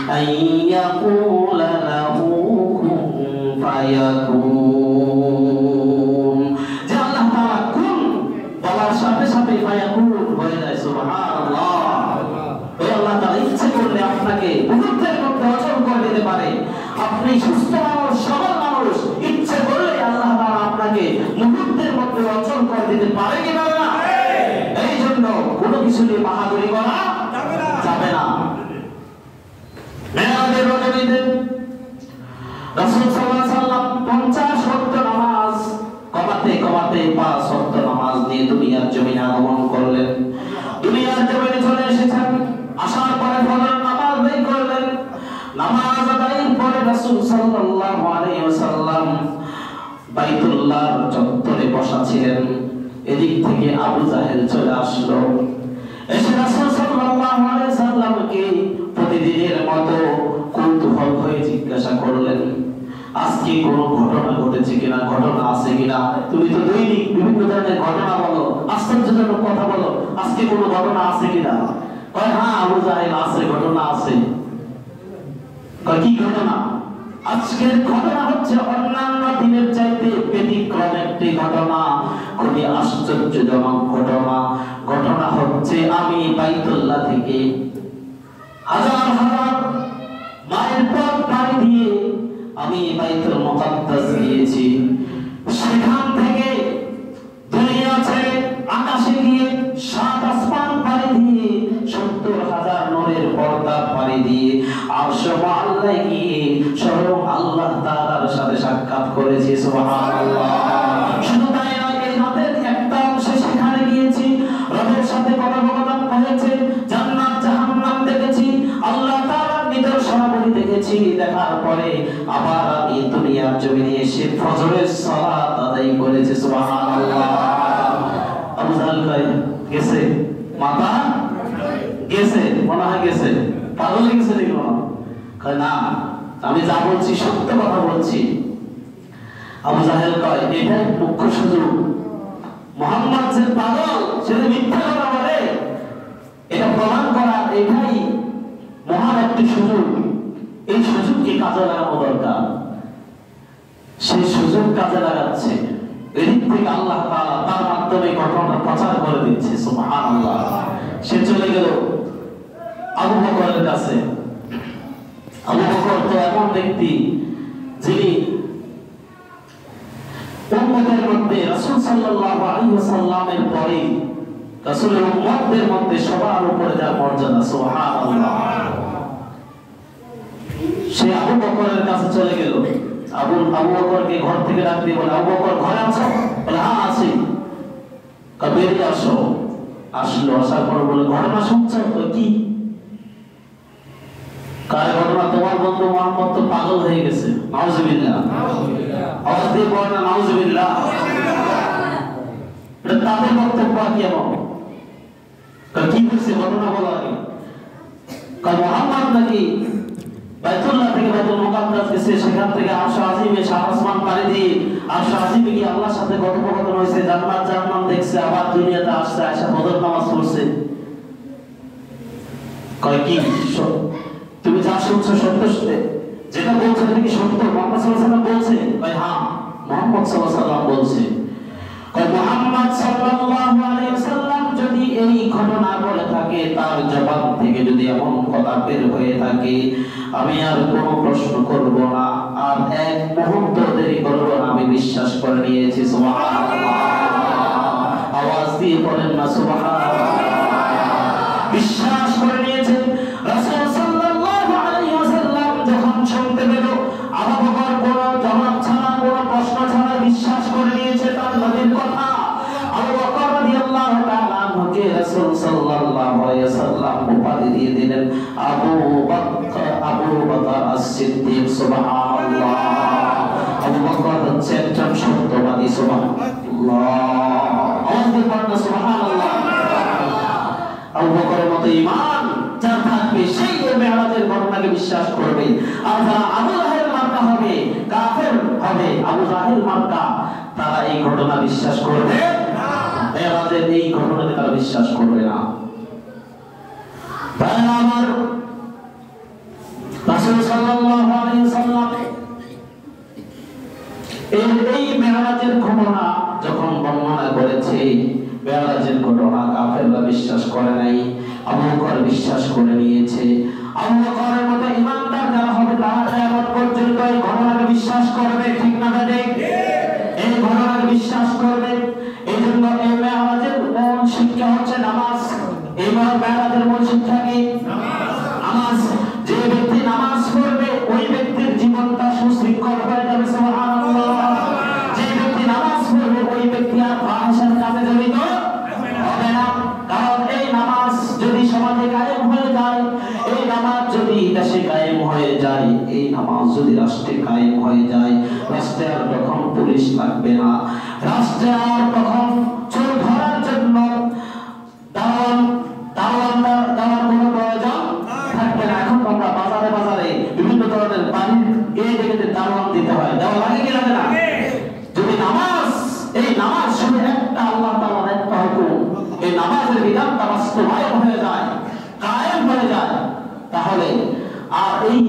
أن يقول له كن فيكون যে আল্লাহ তাআলা কুন বলার সাথে সাথে ফায়াকুন হয়ে যায় সুবহানাল্লাহ ওই আল্লাহ তাআলা ইচ্ছে করলে আপনাকে মুহূর্তের মধ্যে অচল করে দিতে পারে আপনি সুস্থ মানুষ সবল মানুষ ইচ্ছে করলে আল্লাহ তাআলা আপনাকে মুহূর্তের মধ্যে অচল করে দিতে পারে কি না এই জন্য কোনো কিছু নিয়ে বাহাদুরি করা যাবে না মেরাজের রজনীতে রাসূল সাল্লাল্লাহু আলাইহি ওয়াসাল্লাম 50 ওয়াক্ত নামাজ কমাতে 5 ওয়াক্ত নামাজ নিয়ে দুনিয়ার জমিনে আগমন করলেন দুনিয়ার জমিনে চলে এসেছেন আসার পরে ফজর নামাজ আদায় করলেন নামাজ আদায়ের পরে রাসূল সাল্লাল্লাহু আলাইহি ওয়াসাল্লাম বাইতুল্লাহর চত্বরে বসা ছিলেন এদিক থেকে আবু জাহেল চলে আসলো এসে রাসূল সাল্লাল্লাহু আলাইহি ওয়াসাল্লামকে প্রতিদিনের মতো কৌতূহল হয়ে জিজ্ঞাসা করলেন আজকে কোনো ঘটনা ঘটেছে কিনা ঘটনা আছে কিনা তুমি তো দৈনিক বিভিন্ন ধরনের ঘটনা বলো আশ্চর্যজনক কথা বলো আজকে কোনো ঘটনা আছে কিনা কয় হ্যাঁ আবু জাহেল আছে ঘটনা আছে কয় কি ঘটনা আজকের ঘটনা হচ্ছে অন্যান্য দিনের চাইতে ব্যতিক্রম একটি ঘটনা খুবই আশ্চর্যজনক ঘটনা হচ্ছে আমি বাইতুল্লাহ থেকে হাজার হাজার মাইল পথ পাড়ি দিয়ে আমি বাইতুল মুকাদ্দাস গিয়েছি সেখান থেকে দুনিয়া ছেড়ে আকাশে গিয়ে সাত আসমান পাড়ি দিয়ে ৭০,০০০ নূরের পর্দা পাড়ি দিয়ে আরশ আল্লাহ গিয়ে স্বয়ং আল্লাহ তাআলার সাথে সাক্ষাৎ করেছি সুবহানাল্লাহ শুধু তাই নয় এই রাতের একটা অংশে সেখানে গিয়েছি রবের সাথে কথোপকথন হয়েছে জান্নাত জাহান্নাম দেখেছি আল্লাহ তাআলার নিদর্শনাবলী দেখেছি দেখার পরে আবার আমি দুনিয়ার জমিনে এসে ফজরের সালাত আদায় করেছি সুবহানাল্লাহ আবু জাহেল গেছে মাথা গেছে মনে হয় গেছে পাগল গেছে দেখো না আমি যা বলছি সত্য কথা বলছি আবু জাহেল কয় এটাই মুখ্য সুযোগ মুহাম্মদ যে পাগল সে মিথ্যা কথা বলে এটা প্রমাণ করার এটাই মহান একটি সুযোগ এই সুযোগকে কাজে লাগানো দরকার সেই সুযোগ কাজে লাগাচ্ছে এদিক থেকে আল্লাহ তাআলা তার মাধ্যমে ঘটনাটা প্রচার করে দিচ্ছে সুবহানাল্লাহ সে চলে গেল আবু বকরের কাছে আবু বকর তো এমন ব্যক্তি যিনি উম্মতের মধ্যে রাসূল সাল্লাল্লাহু আলাইহি ওয়াসাল্লামের পরে রাসূলের উম্মতদের মধ্যে সবার উপরে যার মর্যাদা সুবহানাল্লাহ সে আবু বকরের কাছে চলে গেল আবু বকরকে ঘর থেকে ডাক দিয়ে বলে আবু বকর ঘরে আছো বলে হ্যাঁ আছি বেরিয়ে আসো আসলো আসার পর বলে ঘটনা শুনছো তো কি কার ঘটনা তোমার বন্ধু মুহাম্মদ তো পাগল হয়ে গেছে নাউজুবিল্লাহ আওয়াজ দিয়ে বলেন না নাউজুবিল্লাহ এটা তাদের বক্তব্য কি এমন কি হয়েছে ঘটনা বলা আগে কারণ মুহাম্মদ নাকি বাইতুল্লাহ থেকে বাইতুল মুকাদ্দাস গেছে সেখান থেকে আরশ আজিমে সাত আসমান পাড়ি দিয়ে আরশ আজিমে গিয়ে আল্লাহর সাথে কথোপকথন হয়েছে জান্নাত জাহান্নাম দেখছে আবার দুনিয়াতে আসছে আয়েশা ফজর নামাজ পড়ছে কয় কি তুমি যা শুনছো সত্য যেটা বলছো এটা কি সত্য মুহাম্মদ সাল্লাল্লাহু আলাইহি ওয়াসাল্লাম বলছে কয় হ্যাঁ মুহাম্মদ সাল্লাল্লাহু আলাইহি ওয়াসাল্লাম বলছে কয় মুহাম্মদ সাল্লাল্লাহু আলাইহি ওয়াসাল্লাম যদি এই ঘটনা বলে থাকে তার জবাব থেকে যদি এমন কথা বের হয়ে থাকে আমি আর কোনো প্রশ্ন করব না আর এক মুহূর্ত দেরি করব না আমি বিশ্বাস করে নিয়েছি সুবহানাল্লাহ আওয়াজ দিয়ে বলেন না সুবহানাল্লাহ বিশ্বাস করে নিয়েছেন রাসূল সাল্লাল্লাহু আলাইহি ওয়াসাল্লাম যখন শুনতে পেল আবু বকর কোনো জবাব ছাড়া কোনো প্রশ্ন ছাড়া বিশ্বাস করে নিয়েছে তার নবীর কথা আবু বকর রাদিয়াল্লাহু তাআলা আনহুকে রাসূল সাল্লাল্লাহু আলাইহি ওয়াসাল্লাম উপাধি দিয়ে দিলেন আবু বকর as-সিদ্দিক সুবহানাল্লাহ আবু বকর হচ্ছে একজন সত্যবাদী সুবহানাল্লাহ আওয়াজ দিয়ে বলেন সুবহানাল্লাহ আবু বকরের মতো ঈমান যার থাকবে সেই মেরাজের ঘটনাকে বিশ্বাস করবে আর যারা আবু জাহেল মার্কা হবে কাফের হবে আবু জাহেল মার্কা তারা এই ঘটনা বিশ্বাস করবে না মেরাজের এই ঘটনাকে তারা বিশ্বাস করবে না ভাই আমার মেরাজের ঘটনা যখন বর্ণনা করেছে, মেরাজের ঘটনা কাফেররা বিশ্বাস করে নাই, আবু বকর বিশ্বাস করে নিয়েছে। আবু বকরের মতো ইমানদার যারা হবে তারা কিয়ামত পর্যন্ত এই ঘটনাকে বিশ্বাস করবে, ঠিক না ঠিক? এই ঘটনাকে বিশ্বাস করবে। এই জন্য এই মেরাজের মূল শিক্ষা হচ্ছে নামাজ। এই মেরাজের মূল শিক্ষা কি? নামাজ। যে ব্যক্তি নামাজ পড়বে ওই ব্যক্তির জীবনটা সুশৃঙ্খল হয়ে যাবে, সুবহানাল্লাহ। যে ব্যক্তি নামাজ পড়বে ওই ব্যক্তি আর ফাহিশার কাজে জড়িত হবে না। কারণ এই নামাজ যদি সমাজে কায়েম হয়ে যায়, এই নামাজ যদি দেশে কায়েম হয়ে যায়, এই নামাজ যদি রাষ্ট্রে কায়েম হয়ে যায়, রাষ্ট্রে আর তখন পুলিশ লাগবে না, রাষ্ট্রে আর তখন চোর ধরার জন্য দাওয়ার কোনো প্রয়োজন থাকবে না। এখন আমরা বাজারে বাজারে বিভিন্ন ধরনের বাড়ির এই জায়গাতে দাওয়াত দিতে হয়, দেওয়া লাগে কি লাগে না? যদি নামাজ, এই নামাজ শুধু একটা আল্লাহ তাআলার একটা হুকুম, এই নামাজের বিধানটা বাস্তবায়ন হয়ে যায়, কায়েম হয়ে যায়, তাহলে আর এই